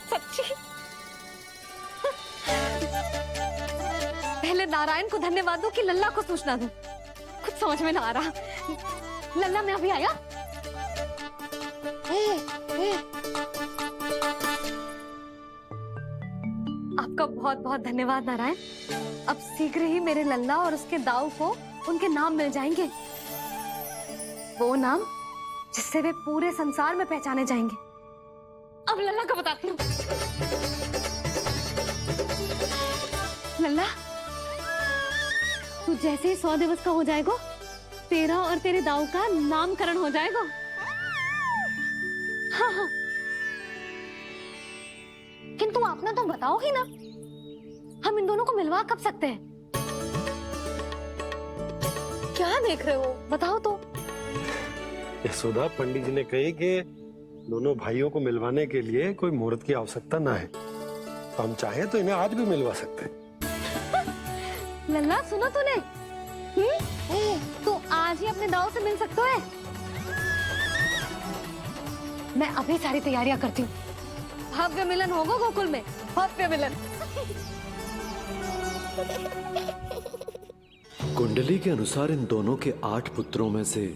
सच्ची। पहले नारायण को धन्यवाद दो कि लल्ला को सूचना दूं। कुछ समझ में ना आ रहा। लल्ला मैं अभी आया। आपका बहुत बहुत धन्यवाद नारायण। अब शीघ्र ही मेरे लल्ला और उसके दाऊ को उनके नाम मिल जाएंगे, वो नाम जिससे वे पूरे संसार में पहचाने जाएंगे। अब लल्ला का बताती हूँ। लल्ला, तू जैसे ही 100 दिवस का हो जाएगा, तेरा और तेरे दाऊ का नामकरण हो जाएगा। हाँ हाँ, किंतु आपने तो बताओ ही ना, हम इन दोनों को मिलवा कब सकते हैं? क्या देख रहे हो, बताओ तो। यशोदा, पंडित जी ने कही कि दोनों भाइयों को मिलवाने के लिए कोई मुहूर्त की आवश्यकता ना है, तो हम चाहे तो इन्हें आज भी मिलवा सकते हैं। लल्ला सुनो तूने, तू आज ही अपने दाऊ से मिल सकते है। मैं अभी सारी तैयारियां करती हूँ। भव्य मिलन होगा गोकुल में, भव्य मिलन। कुंडली के अनुसार इन दोनों के 8 पुत्रों में से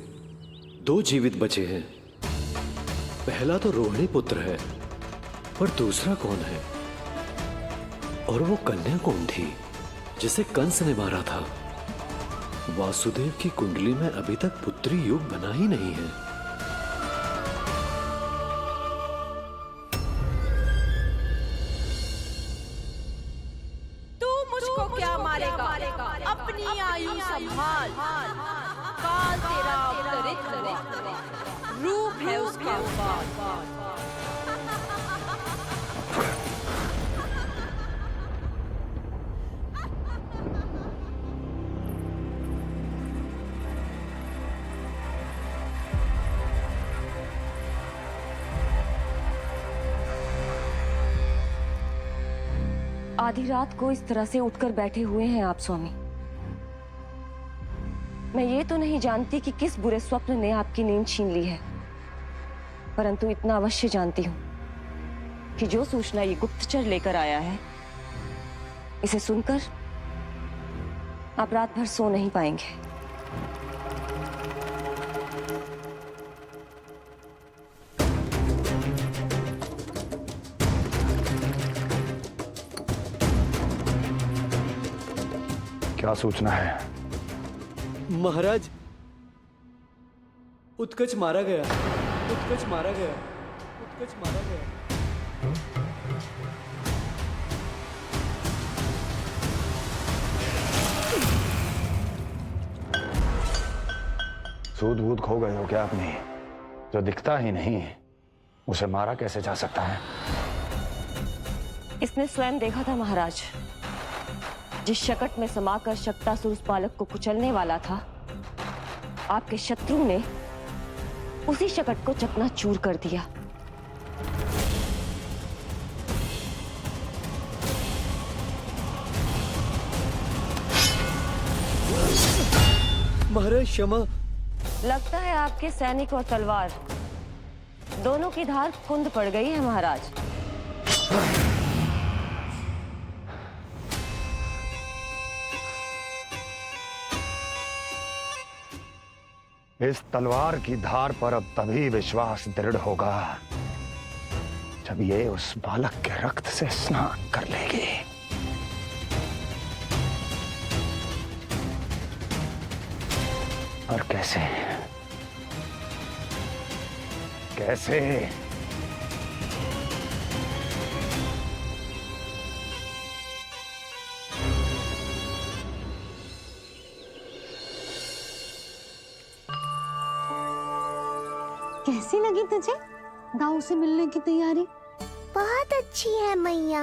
2 जीवित बचे हैं। पहला तो रोहिणी पुत्र है, पर दूसरा कौन है? और वो कन्या कौन थी जिसे कंस ने मारा था? वासुदेव की कुंडली में अभी तक पुत्री योग बना ही नहीं है। तू मुझको क्या मारेगा? अपनी आयु संभाल। काल तेरा अवतरित रूप है उसका उपाय। आधी रात को इस तरह से उठकर बैठे हुए हैं आप स्वामी। मैं ये तो नहीं जानती कि किस बुरे स्वप्न ने आपकी नींद छीन ली है, परंतु इतना अवश्य जानती हूँ कि जो सूचना ये गुप्तचर लेकर आया है, इसे सुनकर आप रात भर सो नहीं पाएंगे। क्या सूचना है? महाराज, उत्कच मारा गया। उत्कच मारा गया। उत्कच मारा गया। सूद बूद खो गए हो क्या अपनी? जो दिखता ही नहीं उसे मारा कैसे जा सकता है? इसने स्वयं देखा था महाराज। जिस शकट में समाकर शक्तासुर उस बालक को कुचलने वाला था, आपके शत्रु ने उसी शकट को चकनाचूर कर दिया। महाराज क्षमा। लगता है आपके सैनिक और तलवार दोनों की धार कुंद पड़ गई है महाराज। इस तलवार की धार पर अब तभी विश्वास दृढ़ होगा जब ये उस बालक के रक्त से स्नान कर लेगी। और कैसे? कैसे? कैसी लगी तुझे दाऊ से मिलने की तैयारी? बहुत अच्छी है मैया,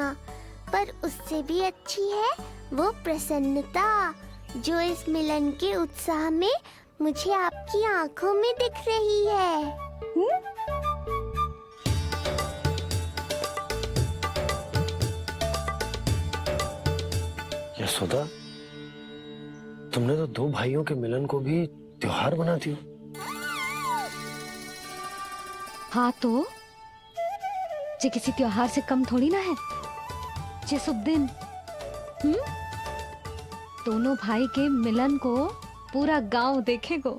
पर उससे भी अच्छी है वो प्रसन्नता जो इस मिलन के उत्साह में मुझे आपकी आंखों में दिख रही है। यशोदा, तुमने तो 2 भाइयों के मिलन को भी त्योहार बना दिया। हाँ तो जे किसी त्योहार से कम थोड़ी ना है। जे शुभ दिन दोनों भाई के मिलन को पूरा गांव देखेगो।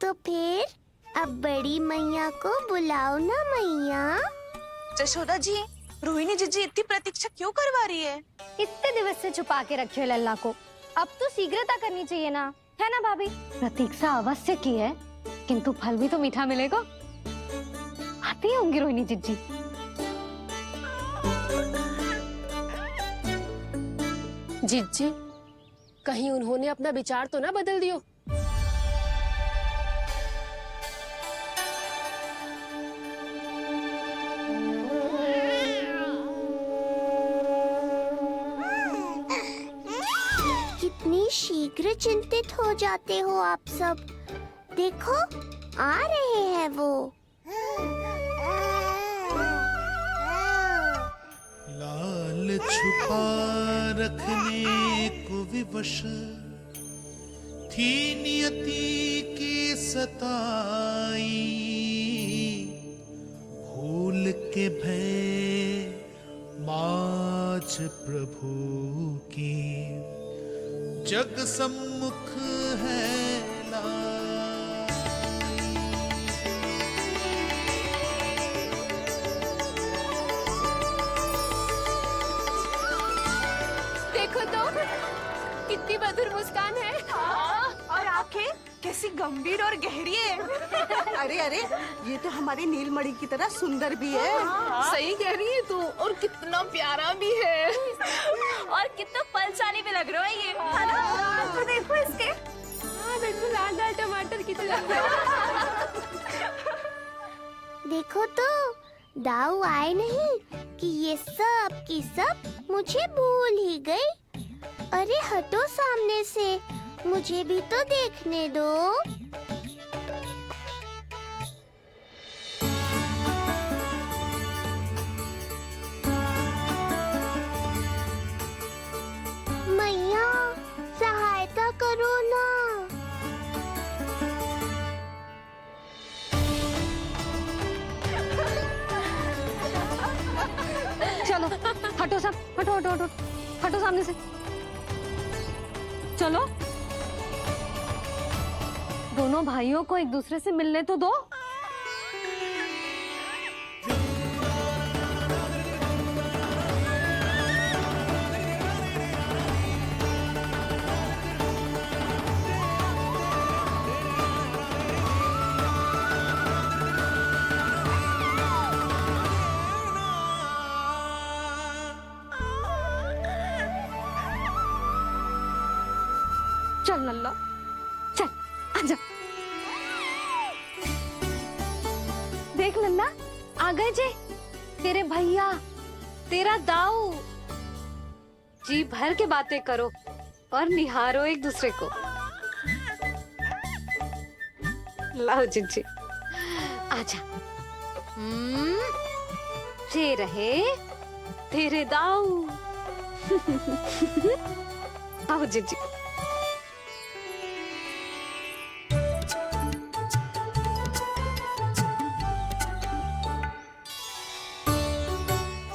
तो फिर अब बड़ी मैया को बुलाओ ना मैया। जशोदा जी, रोहिणी जीजी इतनी प्रतीक्षा क्यों करवा रही है? इतने दिवस से छुपा के रखे लल्ला को, अब तो शीघ्रता करनी चाहिए ना, है ना भाभी? प्रतीक्षा अवश्य की है, किंतु फल भी तो मीठा मिलेगा। आती होंगी रोहिणी जीजी। जीजी, कहीं उन्होंने अपना विचार तो ना बदल दियो? कितनी शीघ्र चिंतित हो जाते हो आप सब। देखो आ रहे हैं वो। लाल छुपा रखने को विवश थी नियति की सताई, भूल के भय माज प्रभु की जग सम्मुख है देखो तो कितनी मधुर मुस्कान है। और आंखें कैसी गंभीर और गहरी है। अरे अरे, ये तो हमारी नीलमणि की तरह सुंदर भी है। सही कह रही है तू, और कितना प्यारा भी है। और कितना पलसानी भी लग रहा है ये, है ना? तो देखो इसके। हाँ बिल्कुल, लाल लाल टमाटर की तरह। देखो तो दाऊ आए नहीं कि ये सब की सब मुझे भूल ही गई। अरे हटो सामने से, मुझे भी तो देखने दो। मैया सहायता करो ना। चलो हटो सब, हटो हटो हटो, हटो सामने से। चलो दोनों भाइयों को एक दूसरे से मिलने तो दो। चल लल्ला, चल आजा। देख लल्ला, आ गए जे तेरे भैया, तेरा दाऊ। जी भर के बातें करो और निहारो एक दूसरे को। लाओ जिंजी, आजा। ये रहे तेरे दाऊ। आओ जिंजी।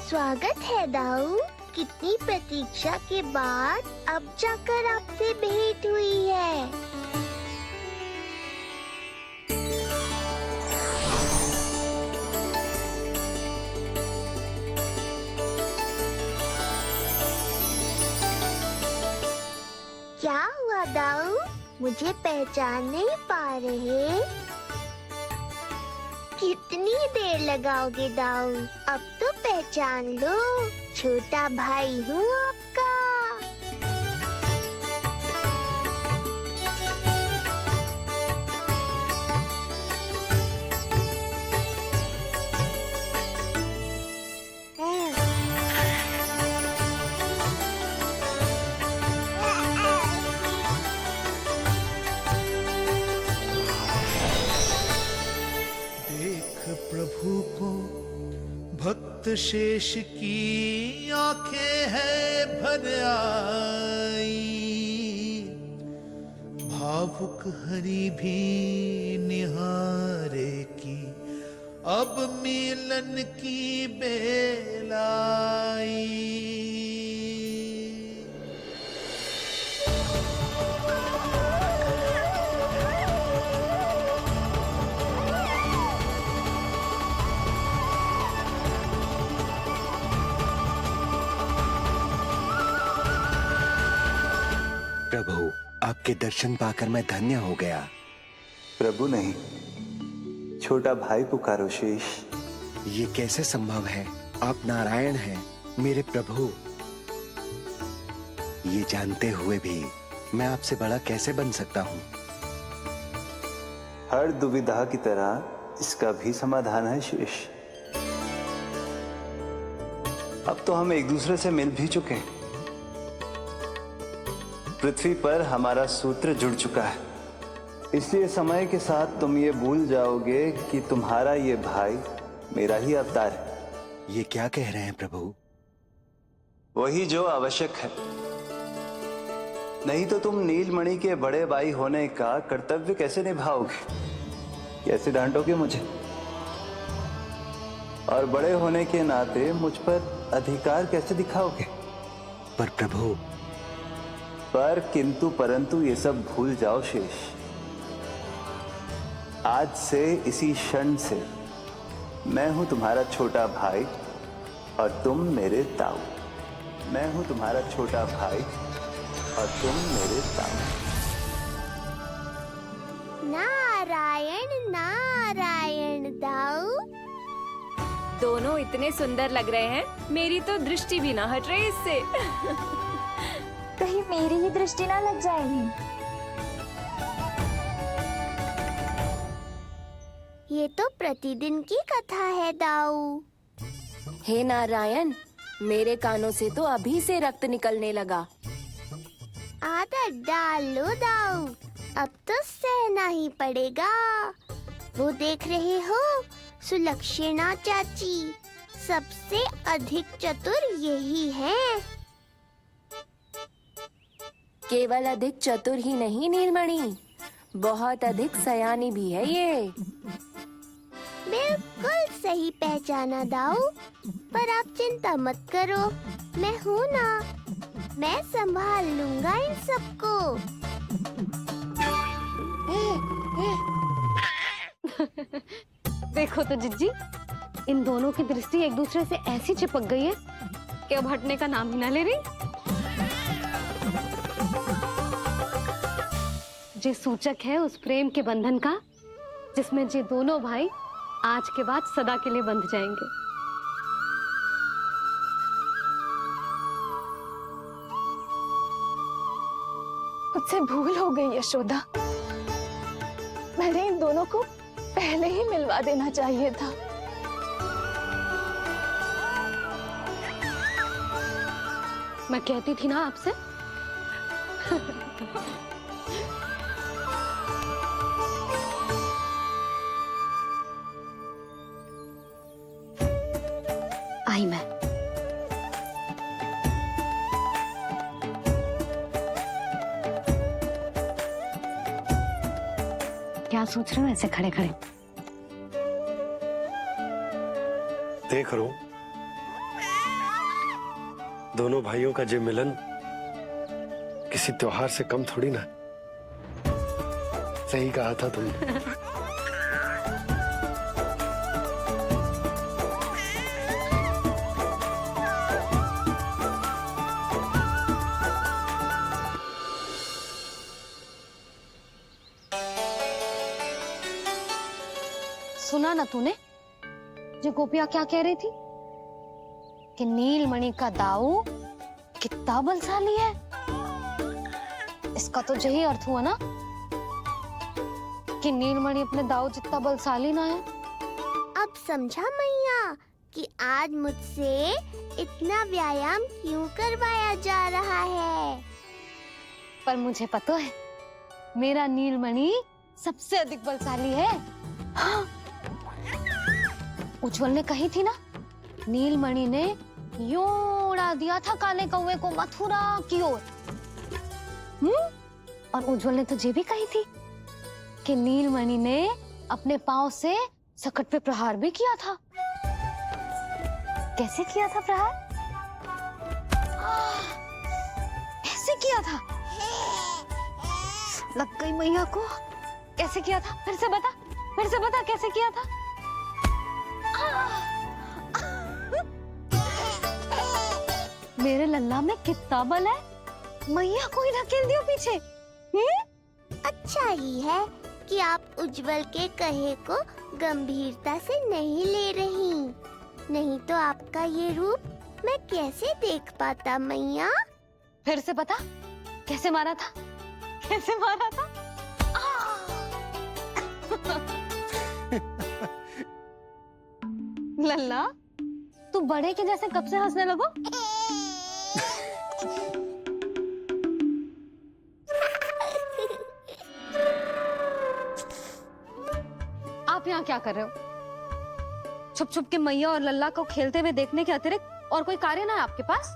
स्वागत है दाऊ। कितनी प्रतीक्षा के बाद अब जाकर आपसे भेंट हुई है। क्या हुआ दाऊ, मुझे पहचान नहीं पा रहे? कितनी देर लगाओगे दाऊ? अब तो पहचान लो, छोटा भाई हूँ आपका। प्रभु को भक्त शेष की आंखें है भर आई, भावुक हरि भी निहारे की अब मिलन की बेल आई। प्रभु, आपके दर्शन पाकर मैं धन्य हो गया। प्रभु नहीं, छोटा भाई पुकारो शेष। ये कैसे संभव है? आप नारायण हैं, मेरे प्रभु। ये जानते हुए भी मैं आपसे बड़ा कैसे बन सकता हूँ? हर दुविधा की तरह इसका भी समाधान है शेष। अब तो हम एक दूसरे से मिल भी चुके हैं। पृथ्वी पर हमारा सूत्र जुड़ चुका है, इसलिए समय के साथ तुम ये भूल जाओगे कि तुम्हारा ये भाई मेरा ही अवतार है। ये क्या कह रहे हैं प्रभु? वही जो आवश्यक है। नहीं तो तुम नीलमणि के बड़े भाई होने का कर्तव्य कैसे निभाओगे? कैसे डांटोगे मुझे? और बड़े होने के नाते मुझ पर अधिकार कैसे दिखाओगे? पर प्रभु, पर किंतु परंतु ये सब भूल जाओ शेष। आज से इसी क्षण से मैं हूं तुम्हारा छोटा भाई और तुम मेरे ताऊ। मैं हूं तुम्हारा छोटा भाई और तुम मेरे ताऊ। नारायण नारायण दाऊ। दोनों इतने सुंदर लग रहे हैं, मेरी तो दृष्टि भी ना हट रही इससे। कहीं मेरी ही दृष्टि ना लग जाएगी। ये तो प्रतिदिन की कथा है दाऊ। हे नारायण, मेरे कानों से तो अभी से रक्त निकलने लगा। आदत डाल लो दाऊ, अब तो सहना ही पड़ेगा। वो देख रहे हो, सुलक्षणा चाची सबसे अधिक चतुर यही है। केवल अधिक चतुर ही नहीं नीलमणि, बहुत अधिक सयानी भी है ये। बिल्कुल सही पहचाना दाऊ, पर आप चिंता मत करो, मैं हूँ ना, मैं संभाल लूंगा इन सबको। देखो तो जिज्जी, इन दोनों की दृष्टि एक दूसरे से ऐसी चिपक गई है कि अब हटने का नाम ही ना ले रही। ये सूचक है उस प्रेम के बंधन का जिसमें ये दोनों भाई आज के बाद सदा के लिए बंध जाएंगे। मुझसे भूल हो गई यशोदा, मैंने इन दोनों को पहले ही मिलवा देना चाहिए था। मैं कहती थी ना आपसे। आई मैं। क्या सोच रहे हो ऐसे खड़े खड़े? देख रहा हूं दोनों भाइयों का ये मिलन किसी त्योहार से कम थोड़ी ना। सही कहा था तुमने। सुना ना तूने जो गोपिया क्या कह रही थी कि नीलमणि का दाऊ कितना बलशाली है। इसका तो यही अर्थ हुआ ना कि नीलमणि अपने दाऊ जितना बलशाली ना है। अब समझा मैया कि आज मुझसे इतना व्यायाम क्यों करवाया जा रहा है। पर मुझे पता है मेरा नीलमणि सबसे अधिक बलशाली है। हाँ। उज्जवल ने कही थी ना, नीलमणि ने यूं उड़ा दिया था काले कौवे को मथुरा की ओर। और उज्जवल ने तो ये भी कही थी कि नीलमणि ने अपने पांव से सकट पे प्रहार भी किया था। कैसे किया था प्रहार? ऐसे किया था। लग गई मैया को। कैसे किया था? फिर से बता कैसे किया था? मेरे लल्ला में कितना बल है। मैया को ही धकेल दियो पीछे। अच्छा ही है कि आप उज्जवल के कहे को गंभीरता से नहीं ले रही, नहीं तो आपका ये रूप मैं कैसे देख पाता मैया। फिर से बता कैसे मारा था? कैसे मारा था? लल्ला तू बड़े के जैसे कब से हंसने लगो? आप यहाँ क्या कर रहे हो? छुप छुप के मैया और लल्ला को खेलते हुए देखने के अतिरिक्त और कोई कार्य ना है आपके पास?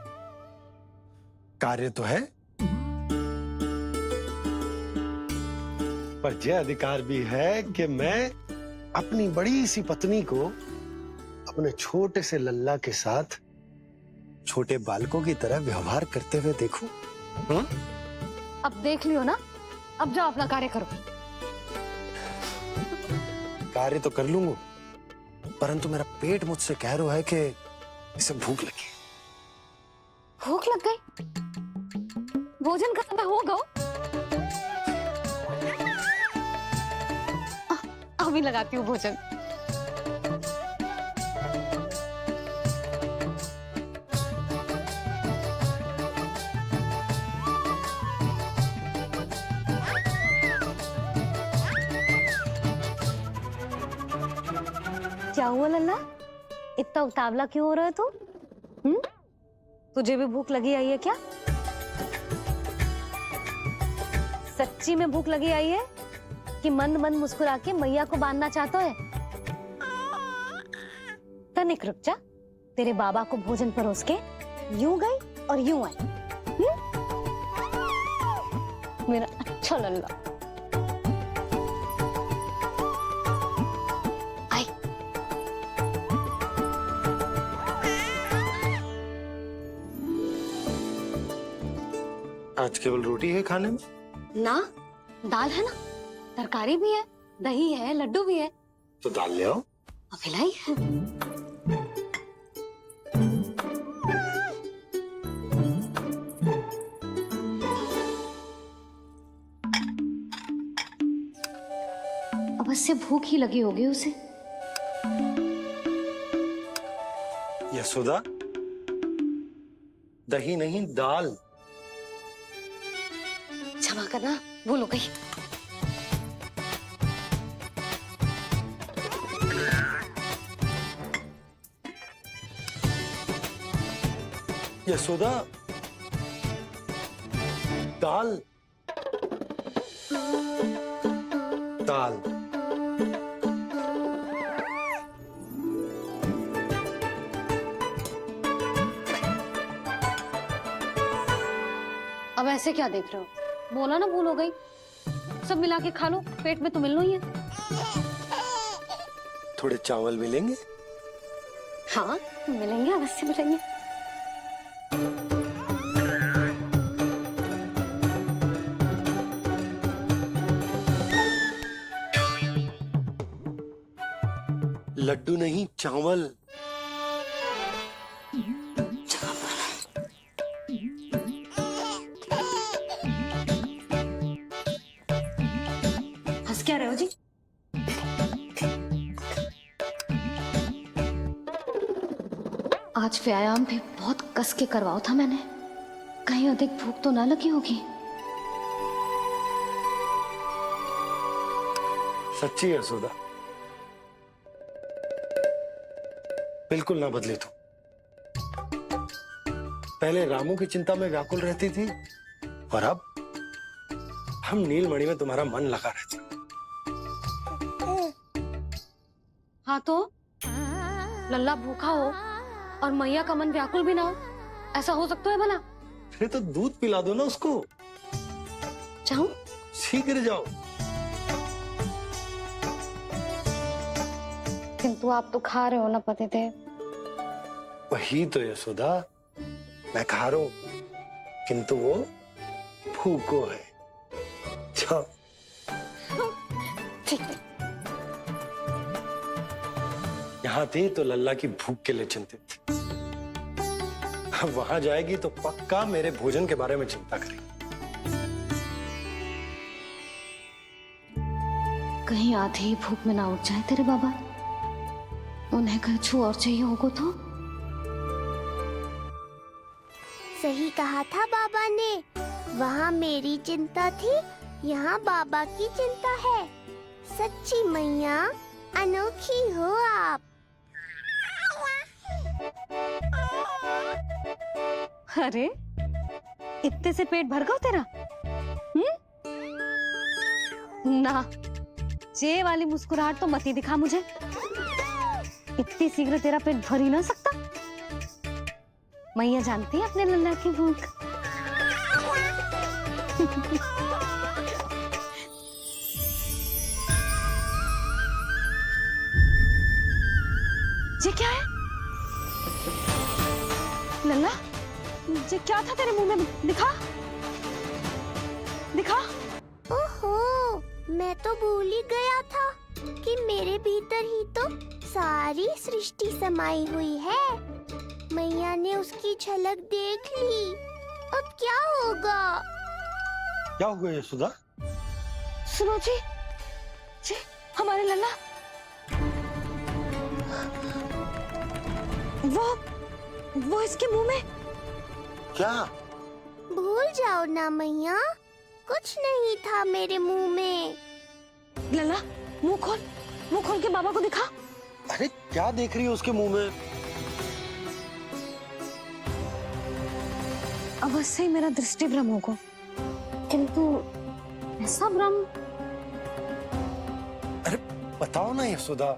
कार्य तो है, पर यह अधिकार भी है कि मैं अपनी बड़ी सी पत्नी को अपने छोटे से लल्ला के साथ छोटे बालकों की तरह व्यवहार करते हुए देखूं। अब देख लियो ना, अब जाओ अपना कार्य करो। कार्य तो कर लूंगा, परंतु मेरा पेट मुझसे कह रहा है कि इसे भूख लगी। भूख लग गई? भोजन का समय होगा। अभी लगाती हूँ भोजन। क्या हुआ लल्ला? इतना उतावला क्यों हो रहा है तू? तुझे भी भूख लगी आई है क्या? सच्ची में भूख लगी आई है कि मंद मंद मुस्कुरा के मैया को बांधना चाहता है? तनिक रुक जा, तेरे बाबा को भोजन परोस के यूं गई और यूं आई। मेरा अच्छा लल्ला। आई। आज केवल रोटी है खाने में? ना, दाल है ना, तरकारी भी है, दही है, लड्डू भी है। तो दाल ले आओ। अभी लाई है। अवश्य भूख ही लगी होगी उसे। यशोदा, दही नहीं दाल। क्षमा करना, भूल हो गई। यशोदा, दाल दाल। अब ऐसे क्या देख रहे हो? बोला ना भूल हो गई। सब मिला के खा लो, पेट में तो मिलना ही है। थोड़े चावल मिलेंगे? हाँ मिलेंगे, अवश्य मिलेंगे। लड्डू नहीं, चावल। हंस क्या रहे हो जी? आज व्यायाम भी बहुत कस के करवाओ था मैंने, कहीं अधिक भूख तो ना लगी होगी। सच्ची है यशोदा, बिल्कुल ना बदले तू। पहले रामू की चिंता में व्याकुल रहती थी और अब हम नीलमणि में तुम्हारा मन लगा रहता। हाँ तो लल्ला भूखा हो और मैया का मन व्याकुल भी ना हो, ऐसा हो सकता है भला? फिर तो दूध पिला दो ना उसको। जाऊं? शीघ्र जाओ। किंतु आप तो खा रहे हो ना पतिदेव। वही तो यशोदा, मैं खा रहा हूं, किंतु वो भूखो है। जाओ। ठीक है। यहाँ थी तो लल्ला की भूख के लिए चिंतित थी, अब वहां जाएगी तो पक्का मेरे भोजन के बारे में चिंता करेगी। कहीं आधे ही भूख में ना उठ जाए तेरे बाबा, उन्हें कुछ और चाहिए होगा तो। सही कहा था बाबा ने, वहाँ मेरी चिंता थी, यहाँ बाबा की चिंता है। सच्ची मैया, अनोखी हो आप। अरे इतने से पेट भर गया तेरा? ना, ये वाली मुस्कुराहट तो मत ही दिखा मुझे। इतनी शीघ्र तेरा पेट भर ही ना सकता। मैया जानती है अपने लल्ला की भूख। ये क्या है लल्ला? ये क्या था तेरे मुंह में? दिखा दिखा। ओहो, मैं तो भूल ही गया था कि मेरे भीतर ही तो सारी सृष्टि समाई हुई है। मैया ने उसकी झलक देख ली, अब क्या होगा? क्या हुआ यशोदा? सुनो जी, हमारे लल्ला वो इसके मुंह में। क्या? भूल जाओ ना मैया, कुछ नहीं था मेरे मुंह में। लल्ला मुंह खोल के बाबा को दिखा। अरे क्या देख रही है उसके मुंह में? अवश्य ही मेरा दृष्टि भ्रम होगा, किंतु ऐसा भ्रम। अरे बताओ ना यशोदा,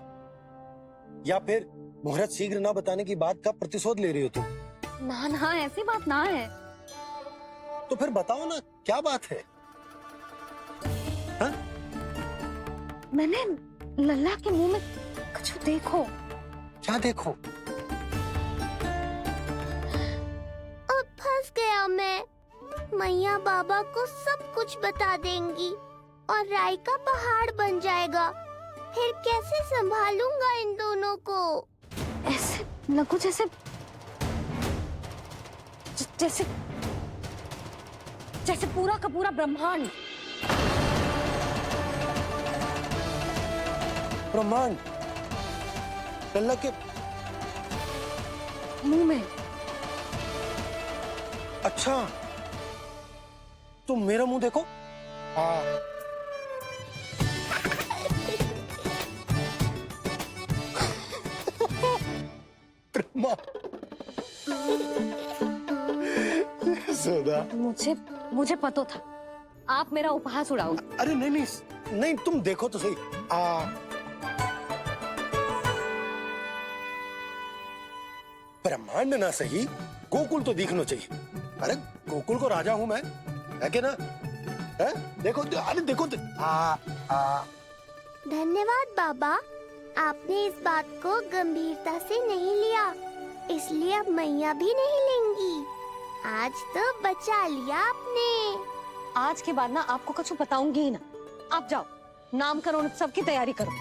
या फिर मुहूर्त शीघ्र ना बताने की बात का प्रतिशोध ले रही हो तुम? ना, ऐसी बात ना है। तो फिर बताओ ना, क्या बात है? हा? मैंने लल्ला के मुंह में कुछ देखो। क्या देखो? अब फंस गया मैं। मैया बाबा को सब कुछ बता देंगी और राय का पहाड़ बन जाएगा। फिर कैसे संभालूंगा इन दोनों को? ऐसे लगो जैसे पूरा का पूरा ब्रह्मांड। ब्रह्मांड लल्ला के मुंह में। अच्छा, तुम मेरा मुंह देखो। यशोदा, मुझे पता था आप मेरा उपहास उड़ाओगे। अरे नहीं, तुम देखो तो सही। ब्रह्मांड ना सही, गोकुल तो दिखना चाहिए। अरे गोकुल को राजा हूं मैं, है कि ना? है? देखो, अरे देखो। धन्यवाद बाबा, आपने इस बात को गंभीरता से नहीं लिया, इसलिए अब मैया भी नहीं लेंगी। आज तो बचा लिया आपने। आज के बाद ना आपको कुछ बताऊंगी ही ना। आप जाओ, नामकरण उत्सव की तैयारी करो।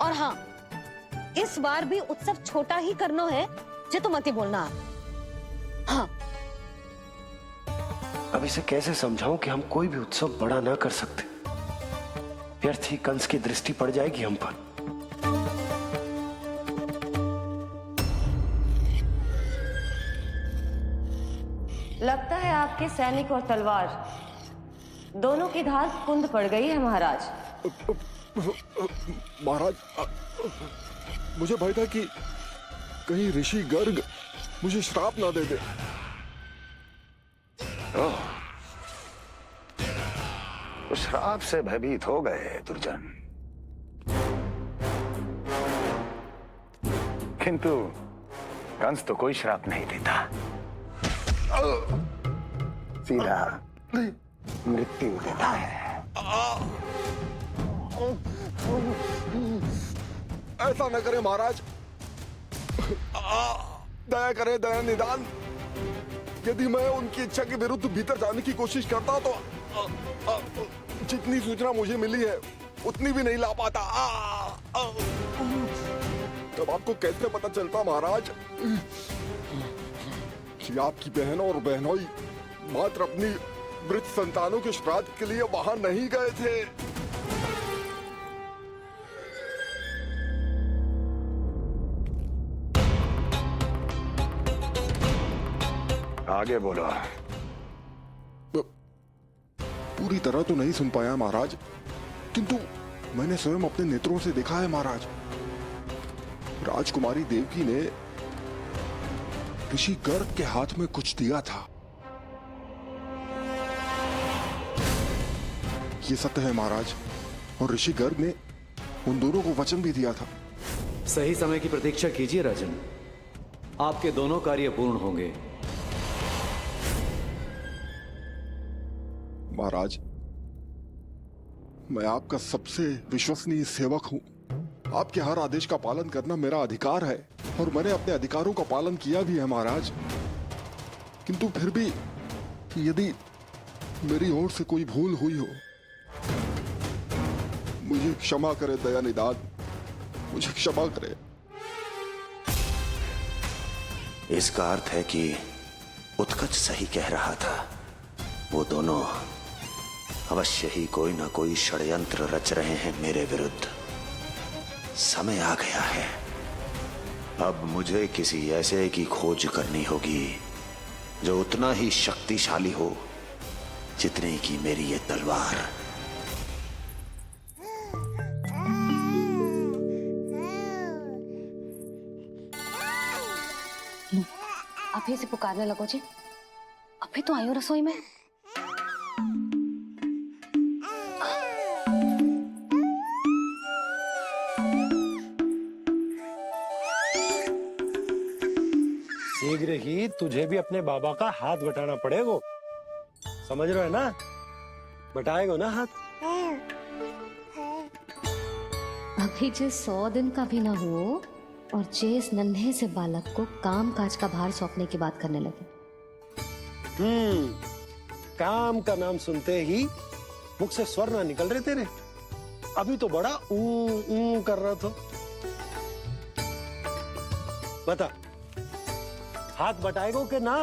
और हाँ, इस बार भी उत्सव छोटा ही करना है, जे तो मत ही बोलना आप। हाँ। अब इसे कैसे समझाऊं कि हम कोई भी उत्सव बड़ा ना कर सकते? व्यर्थ ही कंस की दृष्टि पड़ जाएगी हम पर। लगता है आपके सैनिक और तलवार दोनों की धार कुंद पड़ गई है महाराज। महाराज, मुझे भय था कि कहीं ऋषि गर्ग मुझे श्राप ना दे दे। तो श्राप से भयभीत हो गए दुर्जन, किंतु कंस तो कोई श्राप नहीं देता, सीधा मृत्यु देता है। ऐसा न करें महाराज। दया करें, दया निदान। यदि मैं उनकी इच्छा के विरुद्ध भीतर जाने की कोशिश करता तो जितनी सूचना मुझे मिली है उतनी भी नहीं ला पाता। तब आपको कैसे पता चलता महाराज कि आपकी बहन और बहनोई मात्र अपनी वृद्ध संतानों के श्राद्ध के लिए वहां नहीं गए थे? आगे बोलो। पूरी तरह तो नहीं सुन पाया महाराज, किंतु मैंने स्वयं अपने नेत्रों से देखा है महाराज। राजकुमारी देवकी ने ऋषि गर्ग के हाथ में कुछ दिया था। ये सत्य है महाराज, और ऋषि गर्ग ने उन दोनों को वचन भी दिया था। सही समय की प्रतीक्षा कीजिए राजन, आपके दोनों कार्य पूर्ण होंगे। महाराज, मैं आपका सबसे विश्वसनीय सेवक हूं। आपके हर आदेश का पालन करना मेरा अधिकार है, और मैंने अपने अधिकारों का पालन किया भी है महाराज। किंतु फिर भी यदि मेरी ओर से कोई भूल हुई हो, मुझे क्षमा करे दया निदान, मुझे क्षमा करे। इसका अर्थ है कि उत्कच सही कह रहा था। वो दोनों अवश्य ही कोई ना कोई षड्यंत्र रच रहे हैं मेरे विरुद्ध। समय आ गया है, अब मुझे किसी ऐसे की खोज करनी होगी जो उतना ही शक्तिशाली हो जितनी की मेरी ये तलवार। आप ही से पुकारने लगो जी, अभी तो आई हो रसोई में। शीघ्र ही तुझे भी अपने बाबा का हाथ बटाना पड़ेगा, समझ रहे हो ना? बटाएगा ना हाथ? अभी जे 100 दिन का भी ना हो और जे इस नन्हे से बालक को काम काज का भार सौंपने की बात करने लगे। काम का नाम सुनते ही मुख से स्वर ना निकल रहे तेरे? अभी तो बड़ा ऊ कर रहा था। बता, हाथ बटाएगो के ना?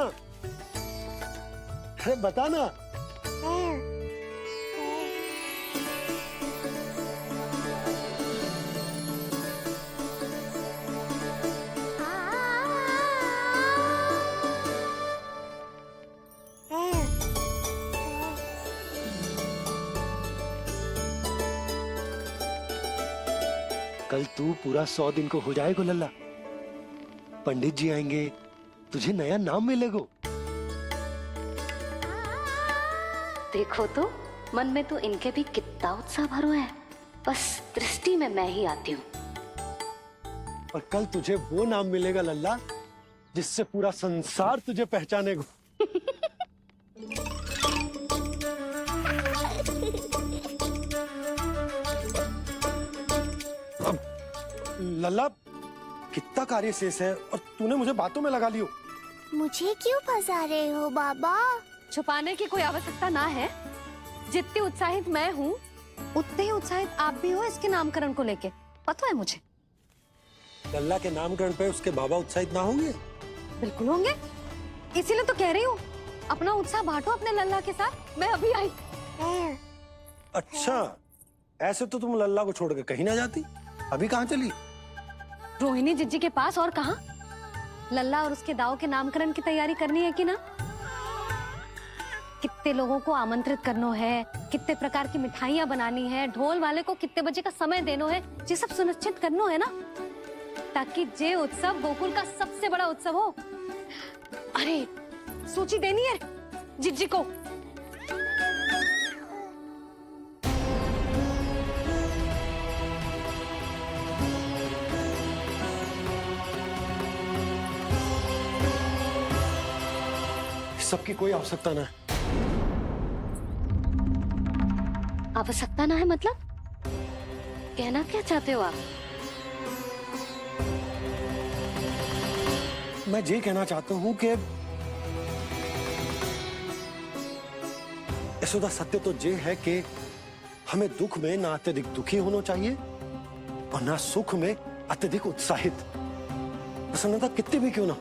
अरे बता ना। कल तू पूरा 100 दिन को हो जाएगा लल्ला। पंडित जी आएंगे, तुझे नया नाम मिलेगा। देखो तो मन में तो इनके भी कितना उत्साह भरो है, बस दृष्टि में मैं ही आती हूँ। और कल तुझे वो नाम मिलेगा लल्ला जिससे पूरा संसार तुझे पहचानेगा। अब लल्ला, कितना कार्य शेष है और तूने मुझे बातों में लगा लियो। मुझे क्यों फंसा रहे हो बाबा? छुपाने की कोई आवश्यकता ना है। जितनी उत्साहित मैं हूँ उतने ही उत्साहित आप भी हो इसके नामकरण को लेके, पता है मुझे। लल्ला के नामकरण पे उसके बाबा उत्साहित ना होंगे? बिल्कुल होंगे, इसीलिए तो कह रही हूँ अपना उत्साह बांटो अपने लल्ला के साथ। मैं अभी आई। अच्छा, ऐसे तो तुम लल्ला को छोड़ के कहीं ना जाती। अभी कहाँ चली? रोहिणी जिज्जी के पास, और कहाँ। लल्ला और उसके दाऊ के नामकरण की तैयारी करनी है कि ना? कितने लोगों को आमंत्रित करना है, कितने प्रकार की मिठाइयाँ बनानी है, ढोल वाले को कितने बजे का समय देना है, ये सब सुनिश्चित करना है ना, ताकि ये उत्सव गोकुल का सबसे बड़ा उत्सव हो। अरे सूची देनी है जिज्जी को। सबकी कोई आवश्यकता ना है। आवश्यकता ना है मतलब कहना क्या चाहते हो आप? मैं ये कहना चाहता हूं कि यशोदा, सत्य तो ये है कि हमें दुख में ना अत्यधिक दुखी होना चाहिए और ना सुख में अत्यधिक उत्साहित। प्रसन्नता कितनी भी क्यों ना,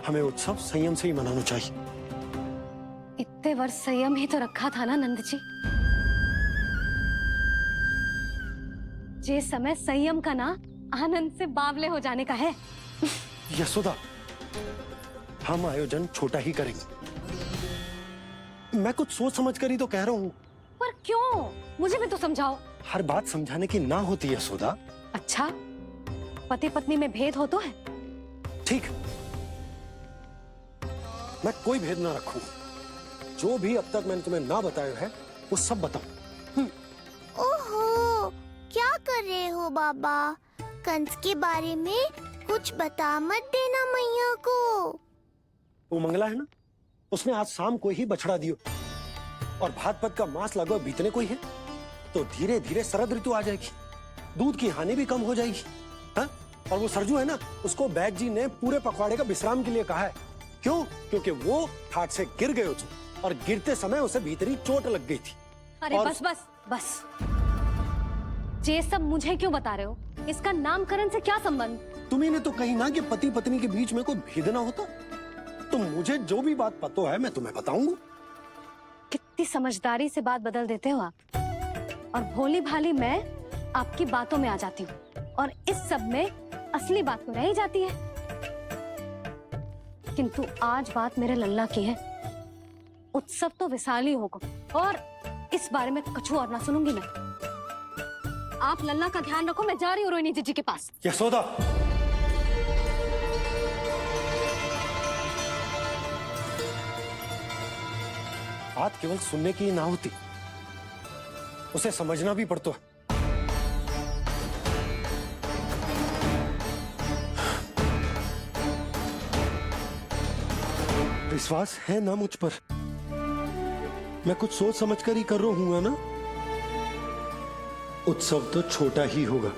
हमें उत्सव संयम से ही मनाना चाहिए। इतने वर्ष संयम ही तो रखा था ना नंद जी। ये समय संयम का ना आनंद से बावले हो जाने का है। यशोदा, हम आयोजन छोटा ही करेंगे। मैं कुछ सोच समझ कर ही तो कह रहा हूं। पर क्यों? मुझे भी तो समझाओ। हर बात समझाने की ना होती है यशोदा। अच्छा, पति पत्नी में भेद हो तो है? ठीक, मैं कोई भेद ना रखूं। जो भी अब तक मैंने तुम्हें ना बताया है वो सब बताऊं। ओहो, क्या कर रहे हो बाबा? कंस के बारे में कुछ बता मत देना मैया को। वो मंगला है ना, उसने आज शाम को ही बछड़ा दियो और भाद्रपद का मास लगभग बीतने को ही है, तो धीरे धीरे शरद ऋतु आ जाएगी, दूध की हानि भी कम हो जाएगी। हाँ? और वो सरजू है ना, उसको बैग जी ने पूरे पखवाड़े का विश्राम के लिए कहा है। क्यों? क्योंकि वो ठाट से गिर गए थे और गिरते समय उसे भीतरी चोट लग गई थी। अरे और... बस बस बस, ये सब मुझे क्यों बता रहे हो? इसका नामकरण से क्या संबंध? तुम्ही ने तो कही ना कि पति पत्नी के बीच में कोई भेद ना होता। तो मुझे जो भी बात पता है मैं तुम्हें बताऊंगा। कितनी समझदारी से बात बदल देते हो आप, और भोली भाली मैं आपकी बातों में आ जाती हूँ और इस सब में असली बात तो रह ही जाती है। किंतु आज बात मेरे लल्ला की है। उत्सव तो विशाल ही होगा और इस बारे में कछु और ना सुनूंगी मैं। आप लल्ला का ध्यान रखो, मैं जा रही हूँ रोहिणी जीजी के पास। यशोदा, बात केवल सुनने की ना होती, उसे समझना भी पड़ता है। विश्वास है ना मुझ पर? मैं कुछ सोच समझ कर ही कर रहा हूँ ना। उत्सव तो छोटा ही होगा।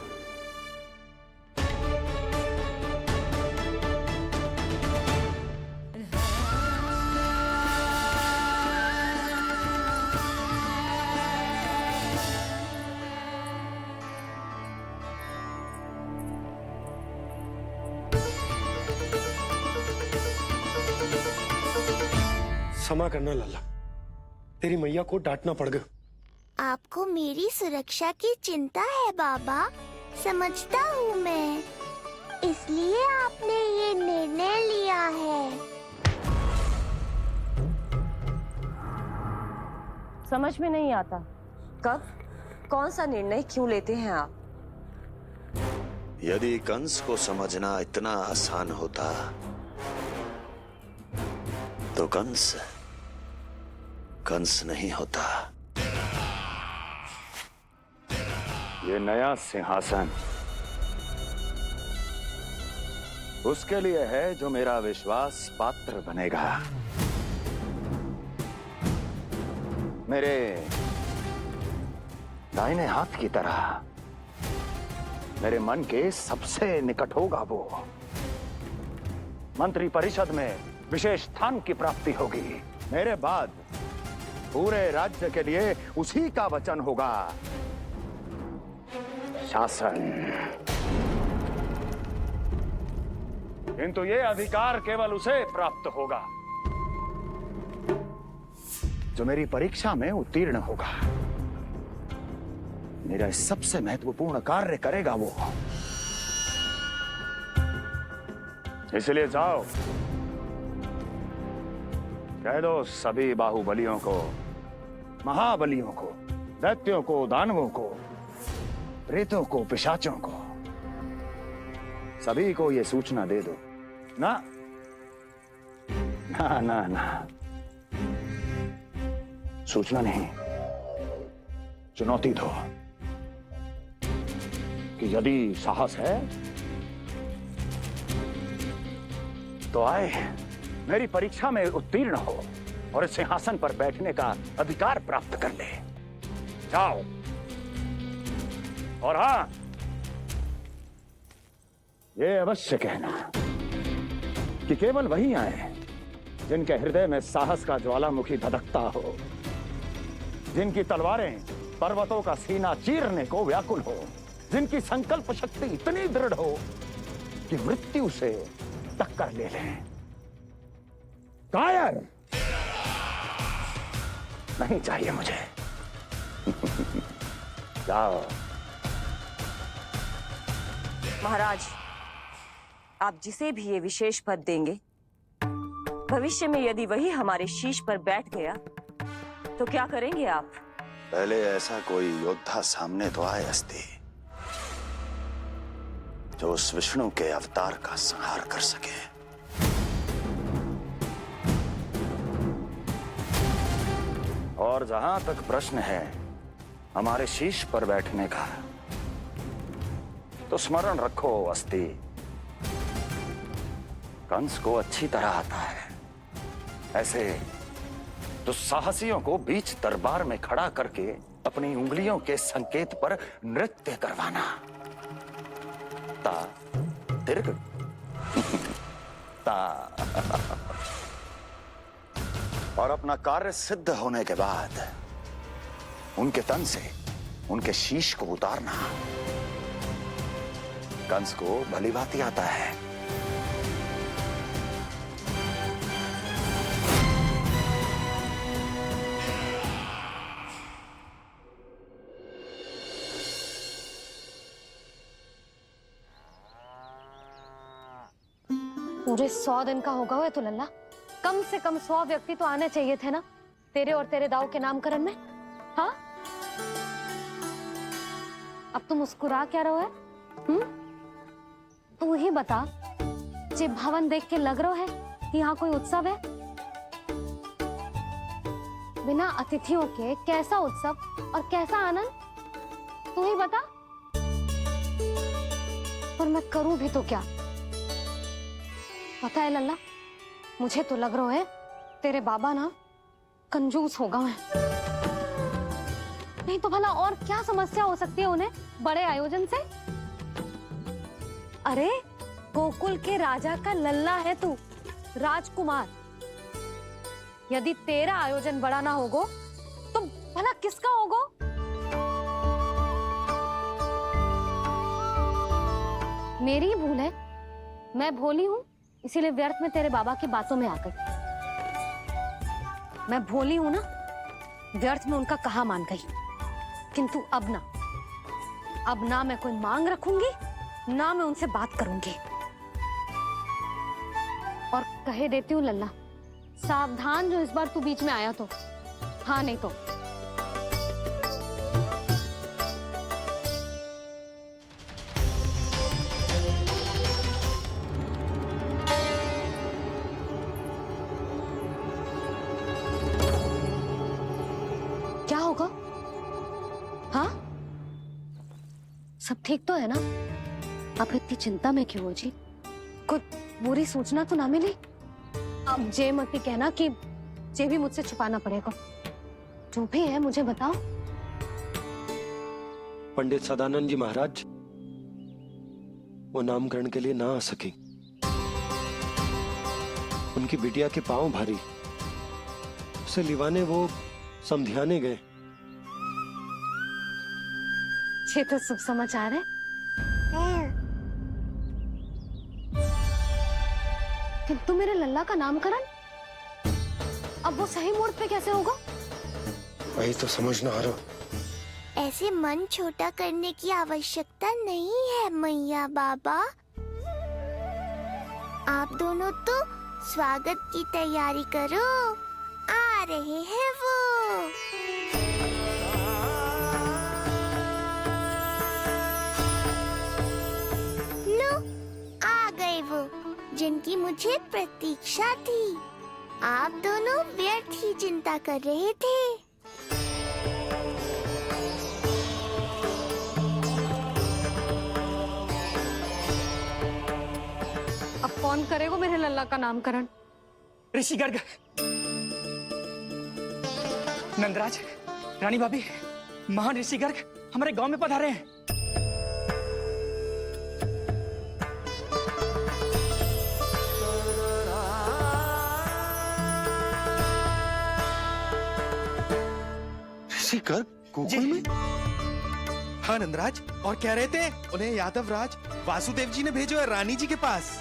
क्षमा करना लल्ला, तेरी मैया को डांटना पड़ गया। आपको मेरी सुरक्षा की चिंता है बाबा, समझता हूँ मैं, इसलिए आपने ये निर्णय लिया है। समझ में नहीं आता, कब कौन सा निर्णय क्यों लेते हैं आप? यदि कंस को समझना इतना आसान होता तो कंस नहीं होता। ये नया सिंहासन उसके लिए है जो मेरा विश्वास पात्र बनेगा। मेरे दाहिने हाथ की तरह मेरे मन के सबसे निकट होगा वो। मंत्री परिषद में विशेष स्थान की प्राप्ति होगी। मेरे बाद पूरे राज्य के लिए उसी का वचन होगा। शासन। किंतु ये अधिकार केवल उसे प्राप्त होगा जो मेरी परीक्षा में उत्तीर्ण होगा। मेरा सबसे महत्वपूर्ण कार्य करेगा वो। इसलिए जाओ, कह दो सभी बाहुबलियों को, महाबलियों को, दैत्यों को, दानवों को, प्रेतों को, पिशाचों को, सभी को ये सूचना दे दो ना ना ना ना, सूचना नहीं, चुनौती दो कि यदि साहस है तो आए, मेरी परीक्षा में उत्तीर्ण हो और इस सिंहासन पर बैठने का अधिकार प्राप्त कर ले। जाओ। और हां, ये अवश्य कहना कि केवल वही आए जिनके हृदय में साहस का ज्वालामुखी धधकता हो, जिनकी तलवारें पर्वतों का सीना चीरने को व्याकुल हो, जिनकी संकल्प शक्ति इतनी दृढ़ हो कि मृत्यु से टक्कर ले लें। कायर नहीं चाहिए मुझे। जाओ। महाराज, आप जिसे भी ये विशेष पद देंगे, भविष्य में यदि वही हमारे शीश पर बैठ गया तो क्या करेंगे आप? पहले ऐसा कोई योद्धा सामने तो आए अस्ति, जो उस विष्णु के अवतार का संहार कर सके। और जहां तक प्रश्न है हमारे शीश पर बैठने का, तो स्मरण रखो अस्ति, कंस को अच्छी तरह आता है ऐसे दुस्साहसियों को बीच दरबार में खड़ा करके अपनी उंगलियों के संकेत पर नृत्य करवाना। ता दीर्घ ता। और अपना कार्य सिद्ध होने के बाद उनके तन से उनके शीश को उतारना। कंस को भलीभांति आता है। पूरे 100 दिन का होगा हुआ तो लल्ला, कम से कम 100 व्यक्ति तो आने चाहिए थे ना तेरे और तेरे दाऊ के नामकरण में। हाँ, अब तुम मुस्कुरा क्या रहो है? तू ही बता, जे भवन देख के लग रहा है कि यहाँ कोई उत्सव है? बिना अतिथियों के कैसा उत्सव और कैसा आनंद, तू ही बता। और मैं करूं भी तो क्या? पता है लल्ला, मुझे तो लग रहा है तेरे बाबा ना कंजूस होगा है। नहीं तो भला और क्या समस्या हो सकती है उन्हें बड़े आयोजन से? अरे गोकुल के राजा का लल्ला है तू, राजकुमार। यदि तेरा आयोजन बड़ा ना होगो तो भला किसका होगो? मेरी ही भूल है, मैं भोली हूं, इसीलिए व्यर्थ में तेरे बाबा की बातों में आ गई। मैं भोली हूं ना, व्यर्थ में उनका कहा मान गई। किंतु अब ना मैं कोई मांग रखूंगी, ना मैं उनसे बात करूंगी। और कहे देती हूँ लल्ला, सावधान जो इस बार तू बीच में आया तो। हाँ नहीं तो क्या होगा? हाँ, सब ठीक तो है ना? आप इतनी चिंता में क्यों हो जी? कुछ बुरी सूचना तो ना मिली? अब जे मत ही कहना कि जे भी मुझसे छुपाना पड़ेगा। जो भी है मुझे बताओ। पंडित सदानंद जी महाराज वो नामकरण के लिए ना आ सके। उनकी बिटिया के पांव भारी, उसे लिवाने वो समझाने गए। ये तो शुभ समाचार है। किंतु मेरे लल्ला का नामकरण अब वो सही मुहूर्त पे कैसे होगा? वही तो समझ ना आ रहा। ऐसे मन छोटा करने की आवश्यकता नहीं है मैया बाबा। आप दोनों तो स्वागत की तैयारी करो, आ रहे हैं वो। लो, आ गए वो जिनकी मुझे प्रतीक्षा थी। आप दोनों व्यर्थ ही चिंता कर रहे थे। अब कौन करेगा मेरे लल्ला का नामकरण? ऋषि गर्ग, नंदराज, रानी भाभी, महान ऋषि गर्ग हमारे गांव में पधारे हैं। ऋषि गर्ग गोकुल में? हाँ नंदराज, और कह रहे थे उन्हें यादव राज वासुदेव जी ने भेजो है रानी जी के पास।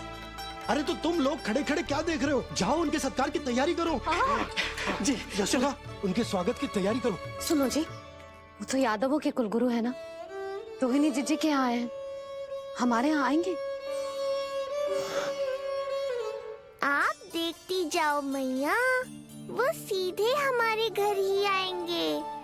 अरे तो तुम लोग खड़े खड़े क्या देख रहे हो? जाओ उनके सत्कार की तैयारी करो। जी यशोदा, उनके स्वागत की तैयारी करो। सुनो जी, वो तो यादवों के कुलगुरु है ना, रोहिणी जीजी के यहाँ आए हैं, हमारे यहाँ आएंगे। आप देखती जाओ मैया, वो सीधे हमारे घर ही आएंगे।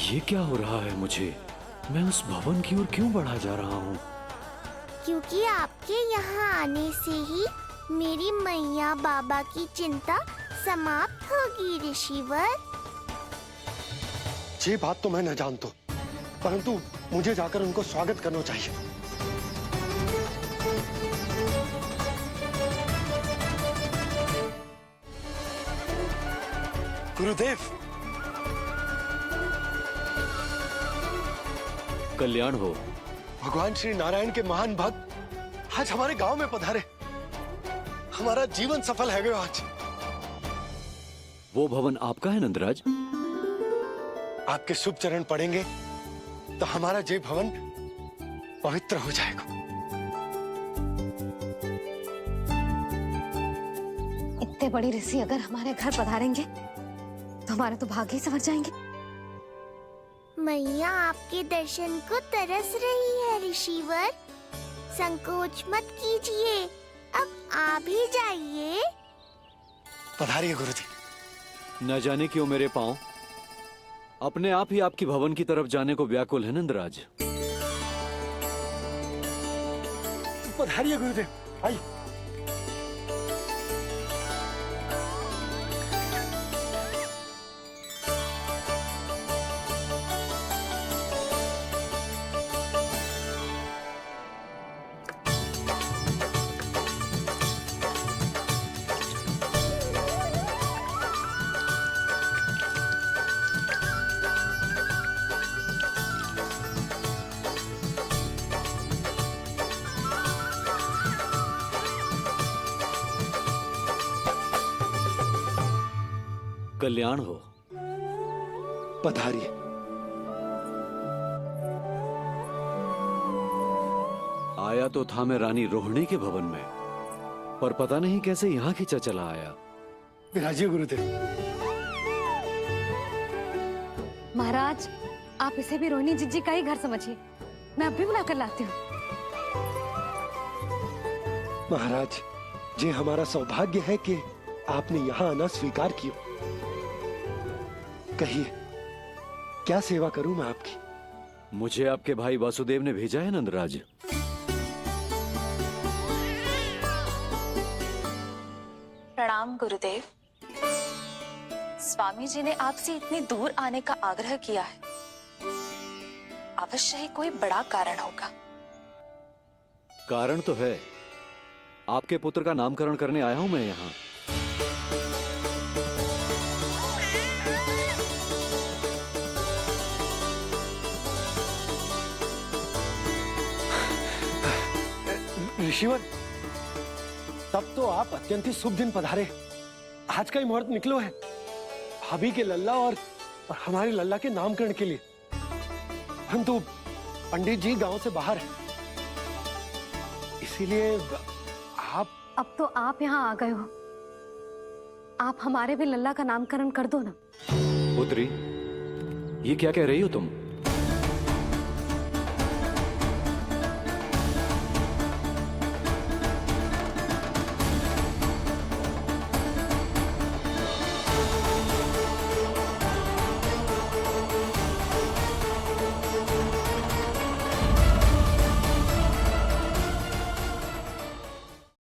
ये क्या हो रहा है मुझे? मैं उस भवन की ओर क्यों बढ़ा जा रहा हूँ? क्योंकि आपके यहाँ आने से ही मेरी मैया बाबा की चिंता समाप्त होगी ऋषिवर। ये बात तो मैं न जानता, परंतु मुझे जाकर उनको स्वागत करना चाहिए। गुरुदेव, कल्याण हो। भगवान श्री नारायण के महान भक्त आज हमारे गांव में पधारे। हमारा जीवन सफल है गयो आज। वो भवन आपका है नंदराज? आपके शुभ चरण पड़ेंगे तो हमारा जय भवन पवित्र हो जाएगा। इतने बड़े ऋषि अगर हमारे घर पधारेंगे तो हमारे तो भाग्य ही संवर जाएंगे। मैया आपके दर्शन को तरस रही है ऋषिवर, संकोच मत कीजिए, अब आप ही जाइए। पधारिए गुरुजी। न जाने क्यों मेरे पांव अपने आप ही आपकी भवन की तरफ जाने को व्याकुल है नंदराज। पधारिए गुरुदेव, आइए। कल्याण हो। पधारिए। आया तो था मैं रानी रोहिणी के भवन में, पर पता नहीं कैसे यहाँ खींचा चला आया। विराजिए गुरुदेव। महाराज, आप इसे भी रोहिणी जीजी का ही घर समझिए, मैं अब भी बुला कर लाती हूँ। महाराज, ये हमारा सौभाग्य है कि आपने यहाँ आना स्वीकार किया। कहिए, क्या सेवा करूं मैं आपकी? मुझे आपके भाई वासुदेव ने भेजा है नंदराज। प्रणाम गुरुदेव। स्वामी जी ने आपसे इतनी दूर आने का आग्रह किया है, अवश्य ही कोई बड़ा कारण होगा। कारण तो है, आपके पुत्र का नामकरण करने आया हूं मैं यहाँ। ऋषिवर, तब तो आप अत्यंत ही शुभ दिन पधारे। आज का ही मुहूर्त निकलो है भाभी के लल्ला और हमारे लल्ला के नामकरण के लिए। परंतु पंडित जी गांव से बाहर है, इसीलिए आप। अब तो आप यहाँ आ गए हो, आप हमारे भी लल्ला का नामकरण कर दो ना। पुत्री, ये क्या कह रही हो तुम?